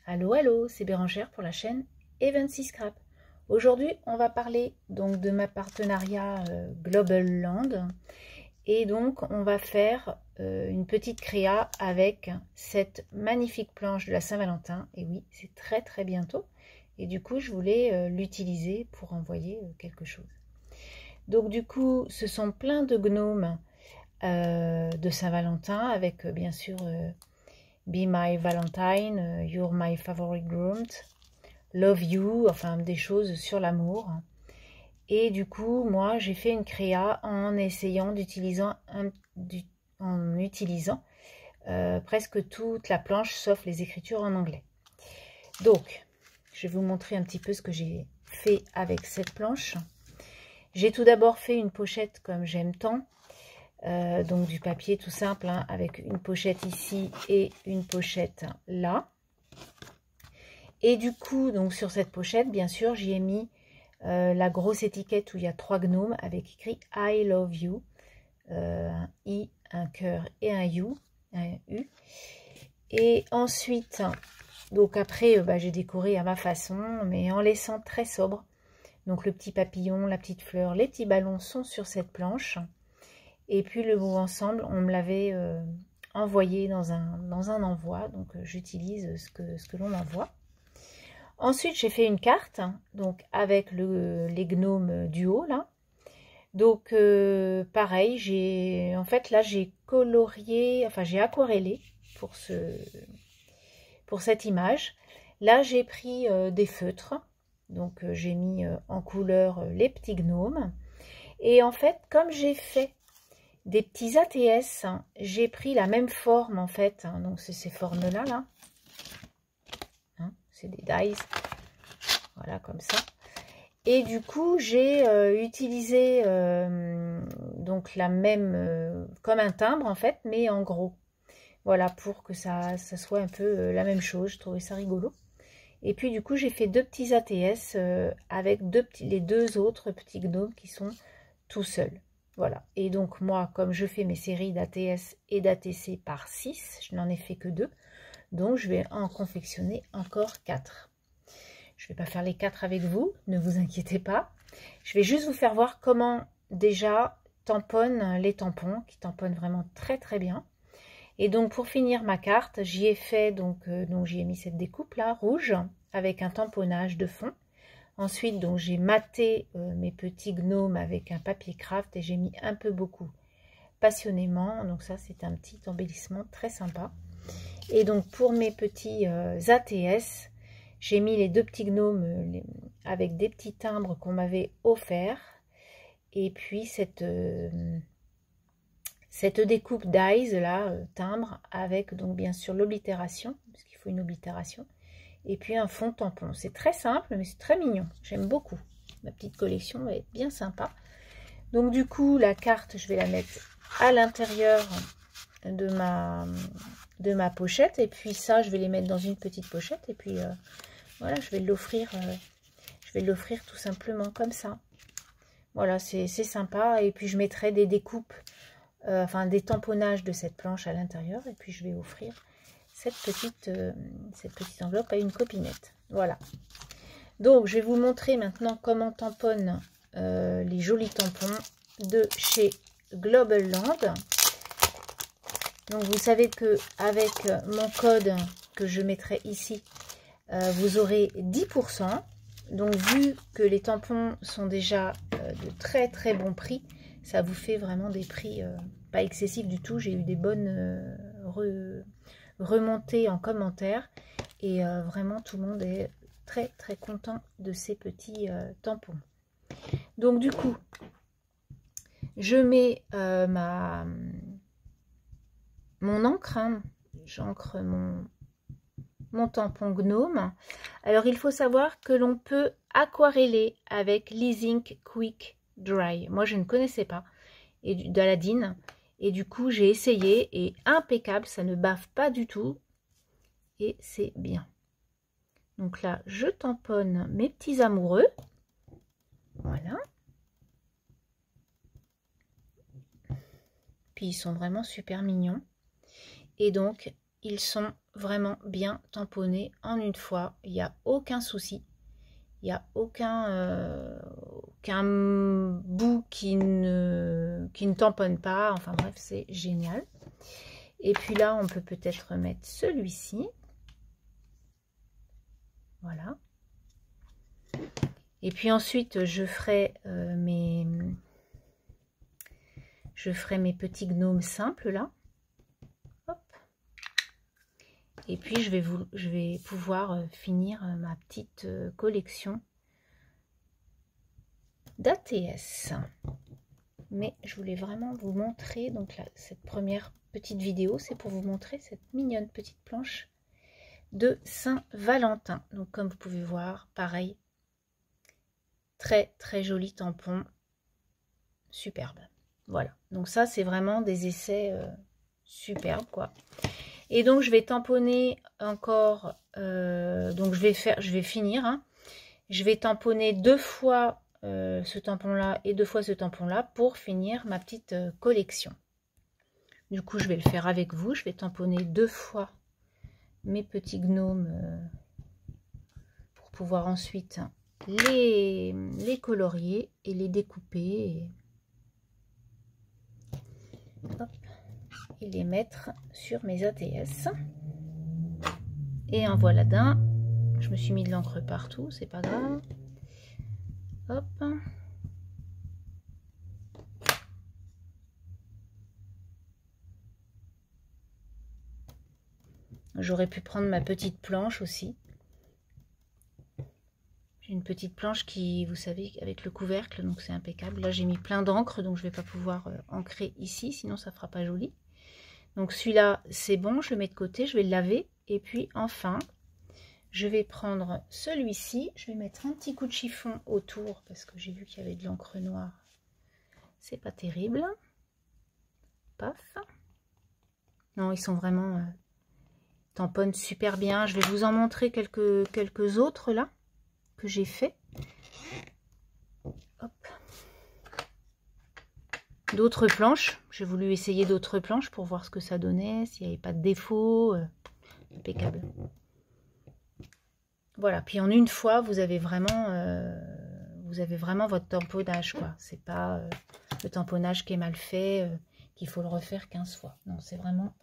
Allô, allô, c'est Bérangère pour la chaîne Evency Scrap. Aujourd'hui, on va parler donc de ma partenariat Global Land. Et donc, on va faire une petite créa avec cette magnifique planche de la Saint-Valentin. Et oui, c'est très très bientôt. Et du coup, je voulais l'utiliser pour envoyer quelque chose. Donc du coup, ce sont plein de gnomes de Saint-Valentin avec bien sûr... Be my Valentine, You're my favorite groom, Love you, enfin des choses sur l'amour. Et du coup, moi, j'ai fait une créa en essayant d'utiliser presque toute la planche, sauf les écritures en anglais. Donc, je vais vous montrer un petit peu ce que j'ai fait avec cette planche. J'ai tout d'abord fait une pochette comme j'aime tant. Donc du papier tout simple, hein, avec une pochette ici et une pochette là. Et du coup, donc sur cette pochette, bien sûr, j'y ai mis la grosse étiquette où il y a 3 gnomes avec écrit I love you, un I, un cœur et un U. Et ensuite, donc après, j'ai décoré à ma façon, mais en laissant très sobre. Donc le petit papillon, la petite fleur, les petits ballons sont sur cette planche. Et puis le mot ensemble, on me l'avait envoyé dans un envoi, donc j'utilise ce que l'on m'envoie. Ensuite, j'ai fait une carte, donc avec les gnomes du haut là. Donc pareil, j'ai colorié, enfin j'ai aquarellé pour cette image. Là, j'ai pris des feutres, donc j'ai mis en couleur les petits gnomes. Et en fait, comme j'ai fait des petits ATS, j'ai pris la même forme en fait, hein, donc c'est ces formes-là, là. Hein, c'est des dies, voilà comme ça. Et du coup, j'ai utilisé donc la même, comme un timbre en fait, mais en gros. Voilà, pour que ça soit un peu la même chose, je trouvais ça rigolo. Et puis du coup, j'ai fait 2 petits ATS avec les 2 autres petits gnomes qui sont tout seuls. Voilà, et donc moi, comme je fais mes séries d'ATS et d'ATC par 6, je n'en ai fait que 2, donc je vais en confectionner encore 4. Je ne vais pas faire les 4 avec vous, ne vous inquiétez pas. Je vais juste vous faire voir comment déjà tamponnent les tampons, qui tamponnent vraiment très très bien. Et donc pour finir ma carte, j'y ai fait, donc j'y ai mis cette découpe là, rouge, avec un tamponnage de fond. Ensuite, donc j'ai maté mes petits gnomes avec un papier craft et j'ai mis un peu beaucoup passionnément. Donc ça, c'est un petit embellissement très sympa. Et donc pour mes petits ATS, j'ai mis les 2 petits gnomes avec des petits timbres qu'on m'avait offerts. Et puis cette découpe dies là, timbre, avec donc bien sûr l'oblitération, parce qu'il faut une oblitération. Et puis un fond tampon. C'est très simple, mais c'est très mignon. J'aime beaucoup. Ma petite collection va être bien sympa. Donc du coup, la carte, je vais la mettre à l'intérieur de ma pochette. Et puis ça, je vais les mettre dans une petite pochette. Et puis voilà, je vais l'offrir tout simplement comme ça. Voilà, c'est sympa. Et puis je mettrai des découpes, enfin des tamponnages de cette planche à l'intérieur. Et puis je vais offrir cette petite enveloppe à une copinette. Voilà. Donc, je vais vous montrer maintenant comment tamponnent les jolis tampons de chez Global Land. Donc, vous savez que avec mon code que je mettrai ici, vous aurez 10%. Donc, vu que les tampons sont déjà de très très bon prix, ça vous fait vraiment des prix pas excessifs du tout. J'ai eu des bonnes remontées en commentaire et vraiment tout le monde est très très content de ces petits tampons. Donc du coup, je mets mon encre, hein, j'encre mon tampon gnome. Alors il faut savoir que l'on peut aquareller avec l'E-Ink Quick Dry. Moi je ne connaissais pas, et d'Aladine. Et du coup, j'ai essayé et impeccable, ça ne bave pas du tout. Et c'est bien. Donc là, je tamponne mes petits amoureux. Voilà. Puis ils sont vraiment super mignons. Et donc, ils sont vraiment bien tamponner en une fois. Il n'y a aucun souci. Il n'y a aucun bout qui ne tamponne pas. Enfin bref, c'est génial. Et puis là, on peut peut-être mettre celui-ci. Voilà. Et puis ensuite, je ferai mes petits gnomes simples là. Hop. Et puis je vais pouvoir finir ma petite collection d'ATS. Mais je voulais vraiment vous montrer, donc là, cette première petite vidéo, c'est pour vous montrer cette mignonne petite planche de Saint-Valentin. Donc comme vous pouvez voir, pareil, très très joli tampon, superbe. Voilà, donc ça c'est vraiment des essais superbes quoi. Et donc je vais tamponner encore, donc je vais finir, hein. Je vais tamponner 2 fois ce tampon là et 2 fois ce tampon là pour finir ma petite collection. Du coup je vais le faire avec vous, je vais tamponner 2 fois mes petits gnomes pour pouvoir ensuite les colorier et les découper hop, et les mettre sur mes ATS. Et en voilà d'un. Je me suis mis de l'encre partout, c'est pas grave. Hop. J'aurais pu prendre ma petite planche aussi. J'ai une petite planche qui, vous savez, avec le couvercle, donc c'est impeccable. Là, j'ai mis plein d'encre, donc je ne vais pas pouvoir ancrer ici, sinon ça ne fera pas joli. Donc celui-là, c'est bon, je le mets de côté, je vais le laver. Et puis enfin, je vais prendre celui-ci. Je vais mettre un petit coup de chiffon autour, parce que j'ai vu qu'il y avait de l'encre noire. C'est pas terrible. Paf. Non, ils sont vraiment... tamponnent super bien. Je vais vous en montrer quelques autres là que j'ai fait. D'autres planches. J'ai voulu essayer d'autres planches pour voir ce que ça donnait, s'il n'y avait pas de défaut. Impeccable. Voilà. Puis en une fois, vous avez vraiment votre tamponnage quoi. C'est pas le tamponnage qui est mal fait, qu'il faut le refaire 15 fois. Non, c'est vraiment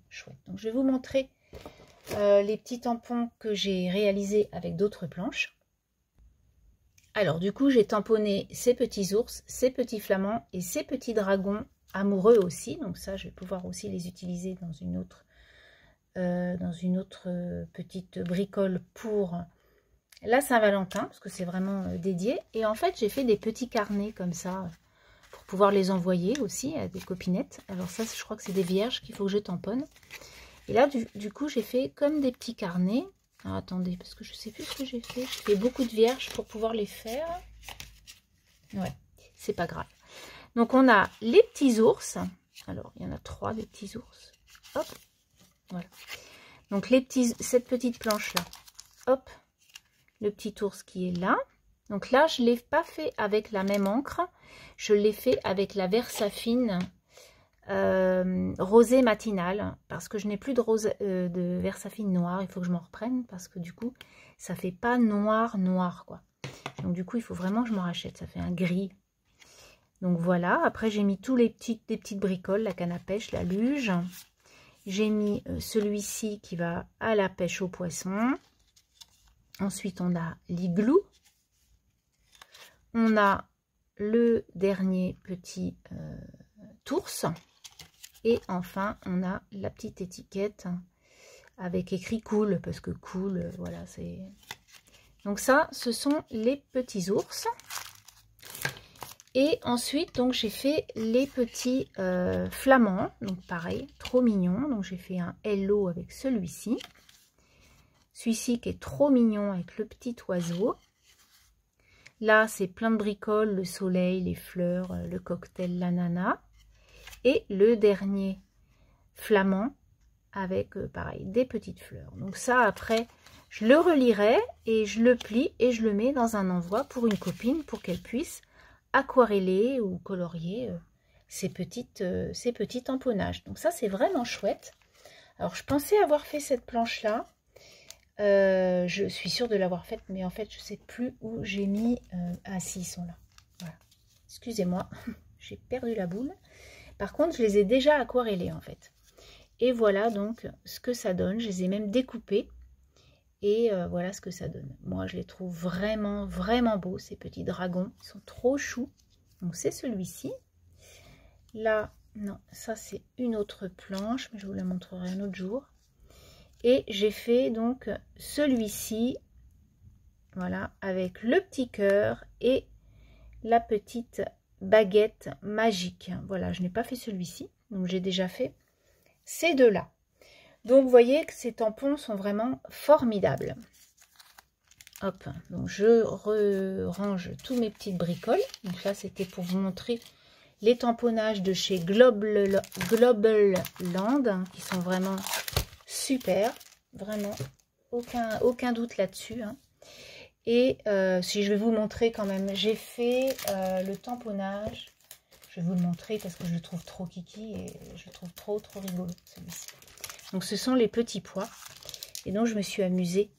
chouette. Donc je vais vous montrer les petits tampons que j'ai réalisés avec d'autres planches. Alors du coup j'ai tamponné ces petits ours, ces petits flamands et ces petits dragons amoureux aussi. Donc ça je vais pouvoir aussi les utiliser dans une autre petite bricole pour la Saint-Valentin, parce que c'est vraiment dédié. Et en fait j'ai fait des petits carnets comme ça pour pouvoir les envoyer aussi à des copinettes. Alors ça je crois que c'est des vierges qu'il faut que je tamponne. Et là, du coup, j'ai fait comme des petits carnets. Alors, attendez, parce que je ne sais plus ce que j'ai fait. J'ai fait beaucoup de vierges pour pouvoir les faire. Ouais, c'est pas grave. Donc, on a les petits ours. Alors, il y en a 3 des petits ours. Hop, voilà. Donc, cette petite planche-là. Hop, le petit ours qui est là. Donc là, je ne l'ai pas fait avec la même encre. Je l'ai fait avec la Versafine rosé matinal, parce que je n'ai plus de Versafine noir. Il faut que je m'en reprenne parce que du coup ça fait pas noir quoi. Donc du coup il faut vraiment que je m'en rachète. Ça fait un gris. Donc voilà. Après j'ai mis tous des petites bricoles, la canne à pêche, la luge. J'ai mis celui-ci qui va à la pêche aux poissons. Ensuite on a l'igloo. On a le dernier petit tours. Et enfin, on a la petite étiquette avec écrit cool, parce que cool, voilà, c'est... Donc ça, ce sont les petits ours. Et ensuite, donc j'ai fait les petits flamands. Donc pareil, trop mignon. Donc j'ai fait un hello avec celui-ci. Celui-ci qui est trop mignon avec le petit oiseau. Là, c'est plein de bricoles, le soleil, les fleurs, le cocktail, l'ananas. Et le dernier flamand avec pareil des petites fleurs. Donc ça après je le relirai et je le plie et je le mets dans un envoi pour une copine pour qu'elle puisse aquareller ou colorier ces petits tamponnages. Donc ça c'est vraiment chouette. Alors, je pensais avoir fait cette planche-là. Je suis sûre de l'avoir faite, mais en fait, je ne sais plus où j'ai mis... Ah, si, ils sont là. Voilà. Excusez-moi, j'ai perdu la boule. Par contre, je les ai déjà aquarellés, en fait. Et voilà donc ce que ça donne. Je les ai même découpés. Et voilà ce que ça donne. Moi, je les trouve vraiment, vraiment beaux, ces petits dragons. Ils sont trop choux. Donc, c'est celui-ci. Là, non, ça, c'est une autre planche, mais je vous la montrerai un autre jour. Et j'ai fait donc celui-ci, voilà, avec le petit cœur et la petite baguette magique. Voilà, je n'ai pas fait celui-ci, donc j'ai déjà fait ces deux-là. Donc, vous voyez que ces tampons sont vraiment formidables. Hop, donc je range tous mes petites bricoles. Donc là, c'était pour vous montrer les tamponnages de chez Global Land, qui sont vraiment super. Vraiment, aucun doute là-dessus. Hein. Et si je vais vous montrer quand même, j'ai fait le tamponnage. Je vais vous le montrer parce que je le trouve trop kiki et je le trouve trop rigolo celui-ci. Donc ce sont les petits pois. Et donc je me suis amusée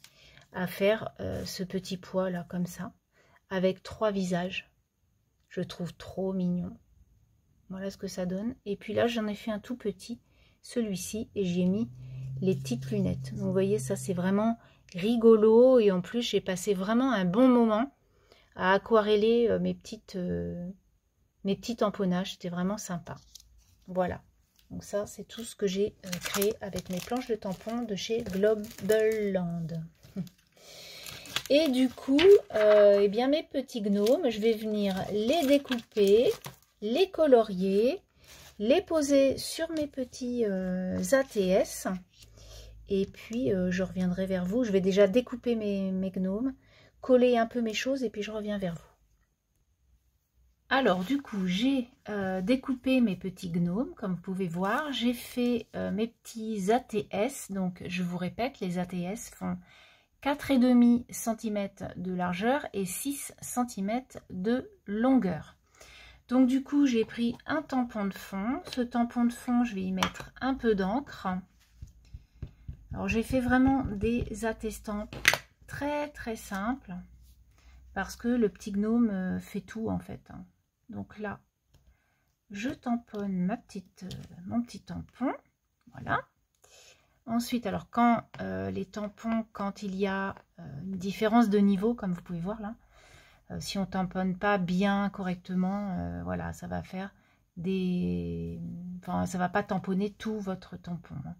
à faire ce petit pois là comme ça. Avec 3 visages. Je le trouve trop mignon. Voilà ce que ça donne. Et puis là j'en ai fait un tout petit. Celui-ci. Et j'y ai mis les petites lunettes. Donc vous voyez ça c'est vraiment rigolo. Et en plus j'ai passé vraiment un bon moment à aquareller mes petits tamponnages. C'était vraiment sympa. Voilà. Donc ça, c'est tout ce que j'ai créé avec mes planches de tampons de chez Global Land. Et du coup, eh bien mes petits gnomes, je vais venir les découper, les colorier, les poser sur mes petits ATS. Et puis, je reviendrai vers vous. Je vais déjà découper mes gnomes, coller un peu mes choses et puis je reviens vers vous. Alors, du coup, j'ai découpé mes petits gnomes, comme vous pouvez voir. J'ai fait mes petits ATS. Donc, je vous répète, les ATS font 4,5 cm de largeur et 6 cm de longueur. Donc, du coup, j'ai pris un tampon de fond. Ce tampon de fond, je vais y mettre un peu d'encre. Alors, j'ai fait vraiment des attestants très simples parce que le petit gnome fait tout, en fait. Donc là, je tamponne mon petit tampon, voilà. Ensuite, alors quand les tampons, quand il y a une différence de niveau, comme vous pouvez voir là, si on tamponne pas bien correctement, voilà, ça va faire des, enfin, ça va pas tamponner tout votre tampon. Hein.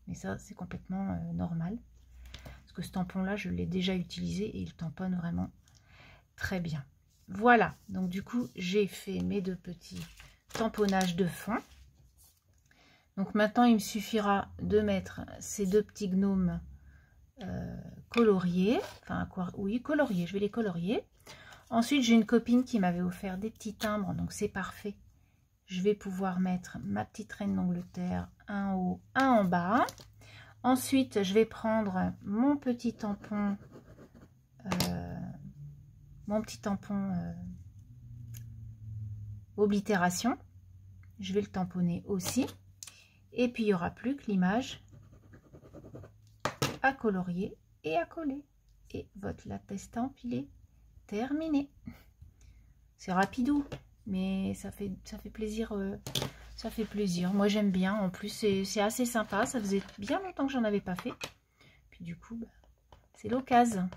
Mais ça, c'est complètement normal, parce que ce tampon-là, je l'ai déjà utilisé et il tamponne vraiment très bien. Voilà, donc du coup, j'ai fait mes 2 petits tamponnages de fond. Donc maintenant, il me suffira de mettre ces 2 petits gnomes coloriés. Enfin, oui, coloriés, je vais les colorier. Ensuite, j'ai une copine qui m'avait offert des petits timbres, donc c'est parfait. Je vais pouvoir mettre ma petite reine d'Angleterre, un en haut, un en bas. Ensuite, je vais prendre mon petit tampon... oblitération, je vais le tamponner aussi, et puis il n'y aura plus que l'image à colorier et à coller, et votre attestant il est terminé. C'est rapidou, mais ça fait plaisir, moi j'aime bien, en plus c'est assez sympa, ça faisait bien longtemps que j'en avais pas fait, puis du coup c'est l'occasion.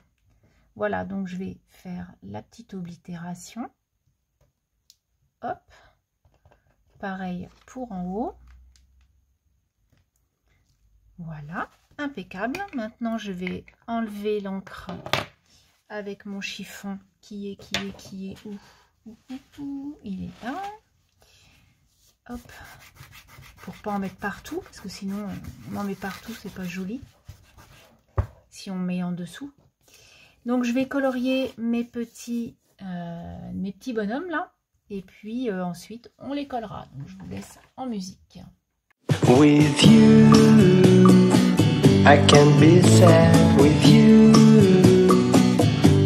Voilà, donc je vais faire la petite oblitération. Hop. Pareil pour en haut. Voilà, impeccable. Maintenant, je vais enlever l'encre avec mon chiffon qui est où il est là. Hop. Pour pas en mettre partout, parce que sinon, on en met partout, c'est pas joli. Si on met en dessous. Donc je vais colorier mes petits bonhommes là, et puis ensuite on les collera. Donc je vous laisse en musique. With you, I can be sad with you.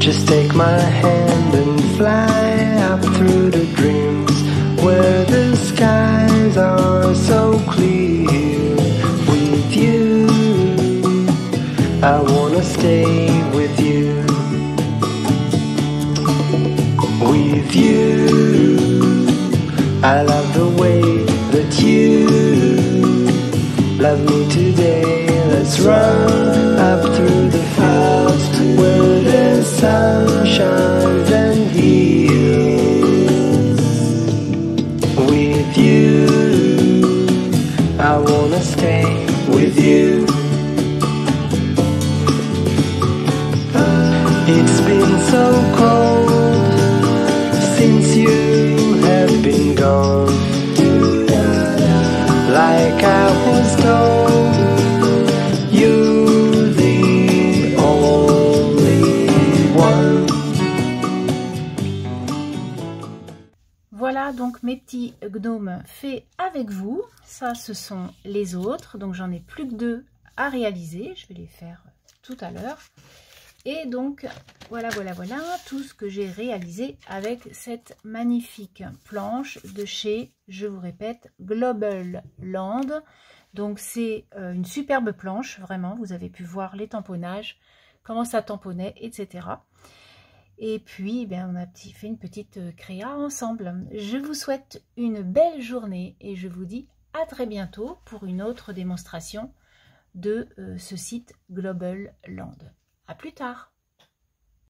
Just take my hand and fly up through the dreams where the skies are so clear. With you. I wanna stay with you. With you, I love the way that you love me today. Let's run up through the fields where the sun shines and heals. With you, I wanna stay with you. It's been so cold since you have been gone. Like I was told, you're the only one. Voilà donc mes petits gnomes faits avec vous. Ça, ce sont les autres. Donc j'en ai plus que 2 à réaliser. Je vais les faire tout à l'heure. Et donc, voilà tout ce que j'ai réalisé avec cette magnifique planche de chez, je vous répète, Global Land. Donc, c'est une superbe planche, vraiment. Vous avez pu voir les tamponnages, comment ça tamponnait, etc. Et puis, ben, on a fait une petite créa ensemble. Je vous souhaite une belle journée et je vous dis à très bientôt pour une autre démonstration de ce site Global Land. À plus tard.